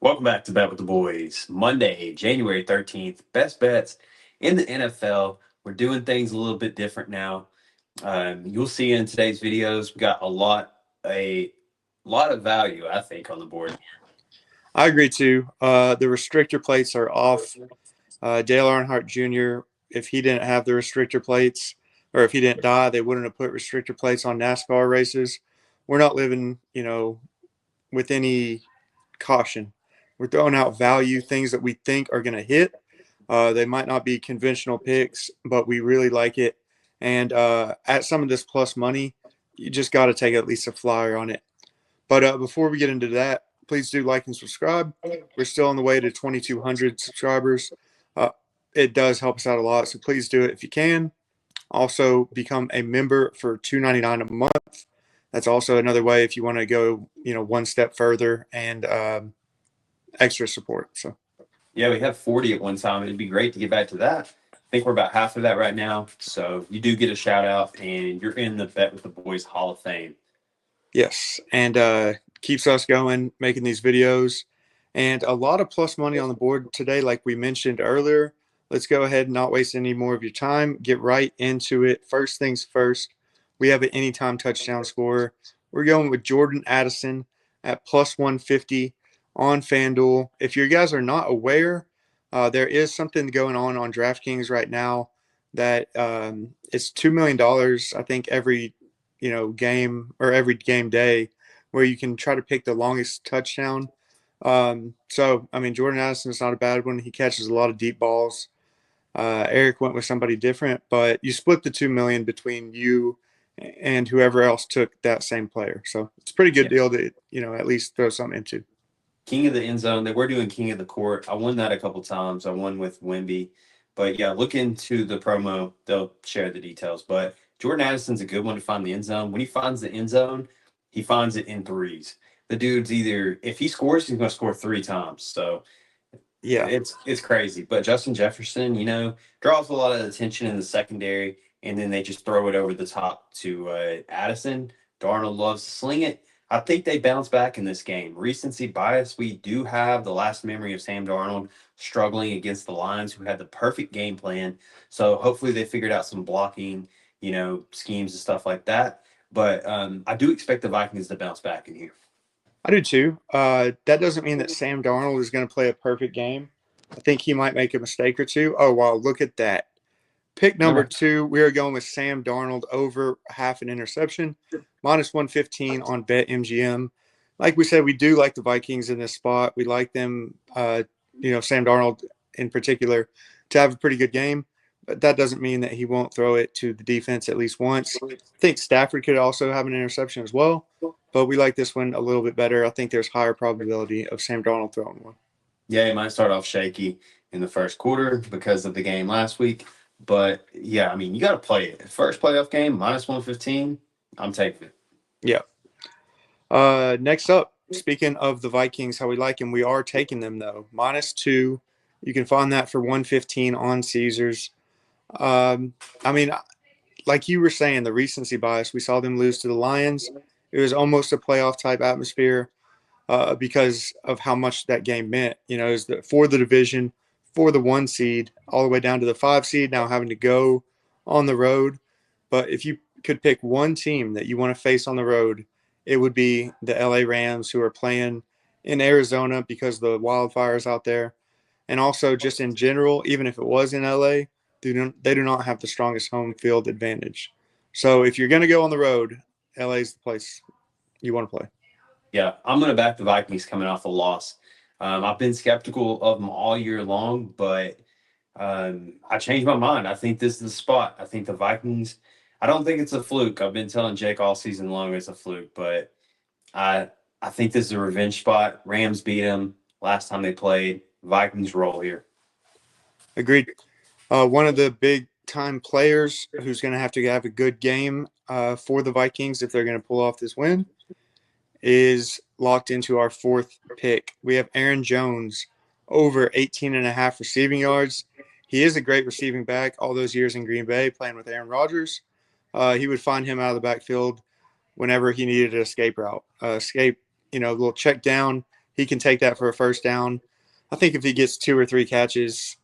Welcome back to Bet with the Boys. Monday, January 13th. Best bets in the NFL. We're doing things a little bit different now. You'll see in today's videos, we got a lot of value, I think, on the board. I agree too. The restrictor plates are off. Dale Earnhardt Jr., if he didn't have the restrictor plates, or if he didn't die, they wouldn't have put restrictor plates on NASCAR races. We're not living, with any caution. We're throwing out value, things that we think are going to hit. They might not be conventional picks, but we really like it. And at some of this plus money, you just got to take at least a flyer on it. But before we get into that, please do like and subscribe. We're still on the way to 2,200 subscribers. Uh, it does help us out a lot, so please do it if you can. Also, become a member for $2.99 a month. That's also another way if you want to go, one step further and extra support. So, Yeah, we have 40 at one time. It'd be great to get back to that. I think we're about half of that right now. So you do get a shout out, and you're in the Bet with the Boys Hall of Fame. yes, and keeps us going, making these videos. And a lot of plus money on the board today, like we mentioned earlier. Let's go ahead and not waste any more of your time. Get right into it. First things first, we have an anytime touchdown scorer. We're going with Jordan Addison at plus 150 on FanDuel. If you guys are not aware, there is something going on DraftKings right now that it's $2 million, I think, every game or every game day where you can try to pick the longest touchdown. So, I mean, Jordan Addison is not a bad one. He catches a lot of deep balls. Eric went with somebody different, but you split the 2 million between you and whoever else took that same player. So it's a pretty good deal to, at least throw something into. King of the end zone. They were doing King of the Court. I won that a couple times. I won with Wimby. But yeah, look into the promo. They'll share the details. But Jordan Addison's a good one to find the end zone. When he finds the end zone, he finds it in threes. The dude's either, if he scores, he's going to score three times. So Yeah. it's crazy. But Justin Jefferson, draws a lot of attention in the secondary, and then they just throw it over the top to Addison. Darnold loves to sling it. I think they bounce back in this game. Recency bias, we do have the last memory of Sam Darnold struggling against the Lions, who had the perfect game plan. So hopefully they figured out some blocking, schemes and stuff like that. But I do expect the Vikings to bounce back in here. I do too. That doesn't mean that Sam Darnold is going to play a perfect game. I think he might make a mistake or two. Oh, wow. Look at that. Pick number 2, we are going with Sam Darnold over half an interception, minus 115 on BetMGM. Like we said, we do like the Vikings in this spot. We like them, Sam Darnold in particular, to have a pretty good game. But that doesn't mean that he won't throw it to the defense at least once. I think Stafford could also have an interception as well. But we like this one a little bit better. I think there's higher probability of Sam Darnold throwing one. Yeah, he might start off shaky in the first quarter because of the game last week. But yeah, I mean, you got to play it. First playoff game, minus 115. I'm taking it. Yeah. Next up, speaking of the Vikings, how we like them, we are taking them though. -2. You can find that for 115 on Caesars. I mean, like you were saying, the recency bias, we saw them lose to the Lions. It was almost a playoff type atmosphere because of how much that game meant. It was for the division, for the 1 seed, all the way down to the 5 seed, now having to go on the road. But if you could pick one team that you want to face on the road, it would be the LA Rams, who are playing in Arizona because the wildfires out there. And also just in general, even if it was in LA, they do not have the strongest home field advantage. So if you're going to go on the road, LA is the place you want to play. Yeah, I'm going to back the Vikings coming off a loss. I've been skeptical of them all year long, but I changed my mind. I think this is the spot. I think the Vikings, I don't think it's a fluke. I've been telling Jake all season long it's a fluke, but I I think this is a revenge spot. Rams beat them last time they played. Vikings roll here. Agreed. One of the big time players who's going to have a good game for the Vikings if they're going to pull off this win is locked into our 4th pick. We have Aaron Jones over 18.5 receiving yards. He is a great receiving back. All those years in Green Bay playing with Aaron Rodgers, he would find him out of the backfield whenever he needed an escape route. A little check down, he can take that for a first down. I think if he gets 2 or 3 catches,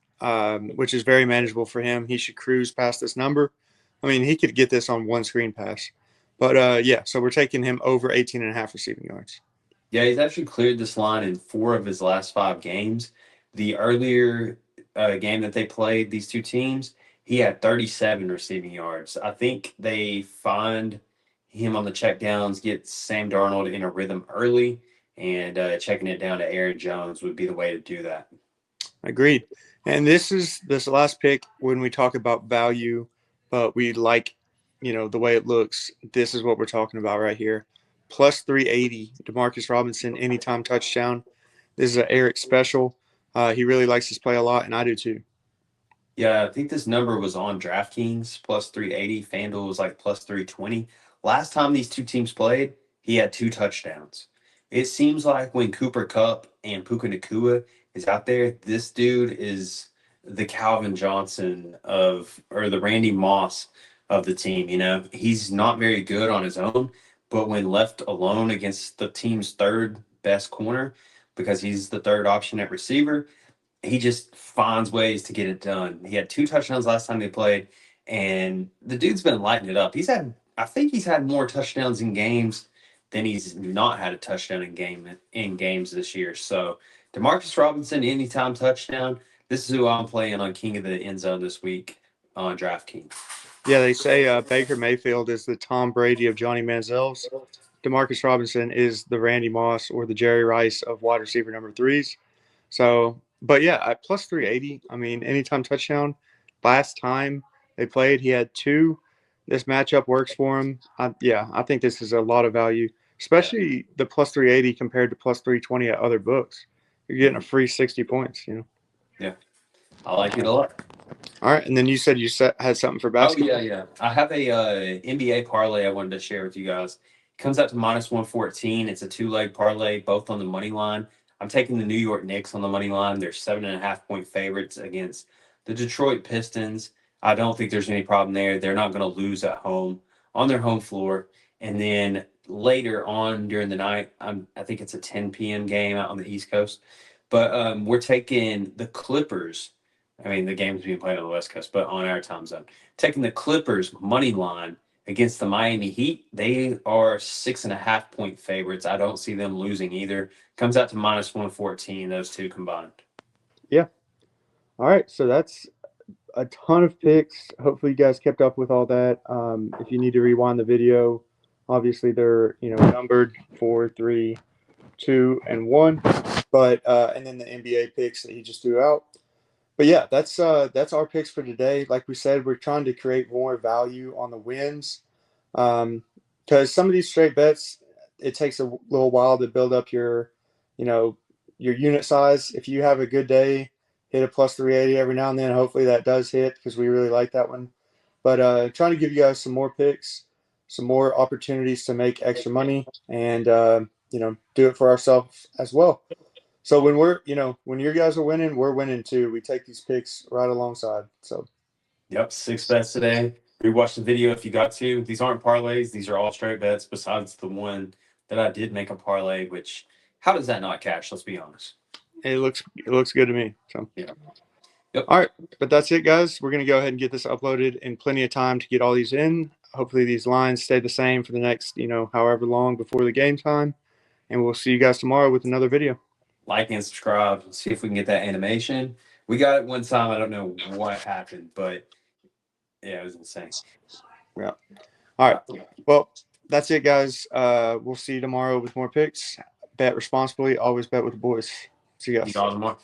which is very manageable for him, he should cruise past this number. I mean, he could get this on one screen pass. But yeah, so we're taking him over 18.5 receiving yards. Yeah, he's actually cleared this line in 4 of his last 5 games. The earlier game that they played, these two teams, he had 37 receiving yards. I think they find him on the checkdowns, get Sam Darnold in a rhythm early, and checking it down to Aaron Jones would be the way to do that. Agreed. And this last pick when we talk about value, but we like, the way it looks. This is what we're talking about right here. Plus 380, Demarcus Robinson, anytime touchdown. This is an Eric special. He really likes this play a lot, and I do too. Yeah, I think this number was on DraftKings plus 380. FanDuel was like plus 320. Last time these two teams played, he had 2 touchdowns. It seems like when Cooper Kupp and Puka Nacua is out there, this dude is the Calvin Johnson or the Randy Moss of the team. He's not very good on his own, but when left alone against the team's third best corner, because he's the third option at receiver, he just finds ways to get it done. He had 2 touchdowns last time they played, and the dude's been lighting it up. I think he's had more touchdowns in games than he's not had a touchdown in games this year. So Demarcus Robinson, anytime touchdown. This is who I'm playing on King of the End Zone this week on DraftKings. Yeah, they say Baker Mayfield is the Tom Brady of Johnny Manziel's. Demarcus Robinson is the Randy Moss or the Jerry Rice of wide receiver number 3s. So, but yeah, at plus 380, I mean, anytime touchdown. Last time they played, he had 2. This matchup works for him. I think this is a lot of value, especially the plus 380 compared to plus 320 at other books. You're getting a free 60 points, Yeah, I like it a lot. All right, and then you said you had something for basketball. Oh, yeah. I have a NBA parlay I wanted to share with you guys. It comes out to minus 114. It's a 2-leg parlay, both on the money line. I'm taking the New York Knicks on the money line. They're 7.5-point favorites against the Detroit Pistons. I don't think there's any problem there. They're not going to lose at home on their home floor. And then later on during the night, I think it's a 10 p.m. game out on the East Coast. But we're taking the Clippers. I mean, the game's being played on the West Coast, but on our time zone. Taking the Clippers money line against the Miami Heat. They are 6.5-point favorites. I don't see them losing either. Comes out to minus 114, those two combined. Yeah. All right. So that's a ton of picks. Hopefully you guys kept up with all that. If you need to rewind the video, obviously they're, numbered 4, 3, 2, and 1. But and then the NBA picks that he just threw out. But yeah, that's our picks for today. Like we said, we're trying to create more value on the wins, because some of these straight bets, it takes a little while to build up your unit size. If you have a good day, hit a plus 380 every now and then. Hopefully that does hit because we really like that one. But trying to give you guys some more picks, some more opportunities to make extra money, and do it for ourselves as well. So when your guys are winning, we're winning too. We take these picks right alongside. So, yep, 6 bets today. Rewatch the video if you got to. These aren't parlays. These are all straight bets besides the one that I did make a parlay, which how does that not cash? Let's be honest. It looks good to me. So, yeah. Yep. All right, but that's it, guys. We're going to go ahead and get this uploaded in plenty of time to get all these in. Hopefully these lines stay the same for the next, however long before the game time. And we'll see you guys tomorrow with another video. Like and subscribe. See if we can get that animation. We got it one time. I don't know what happened, but yeah, it was insane. Yeah. All right. Well, that's it, guys. We'll see you tomorrow with more picks. Bet responsibly. Always bet with the boys. See you guys. $2 more.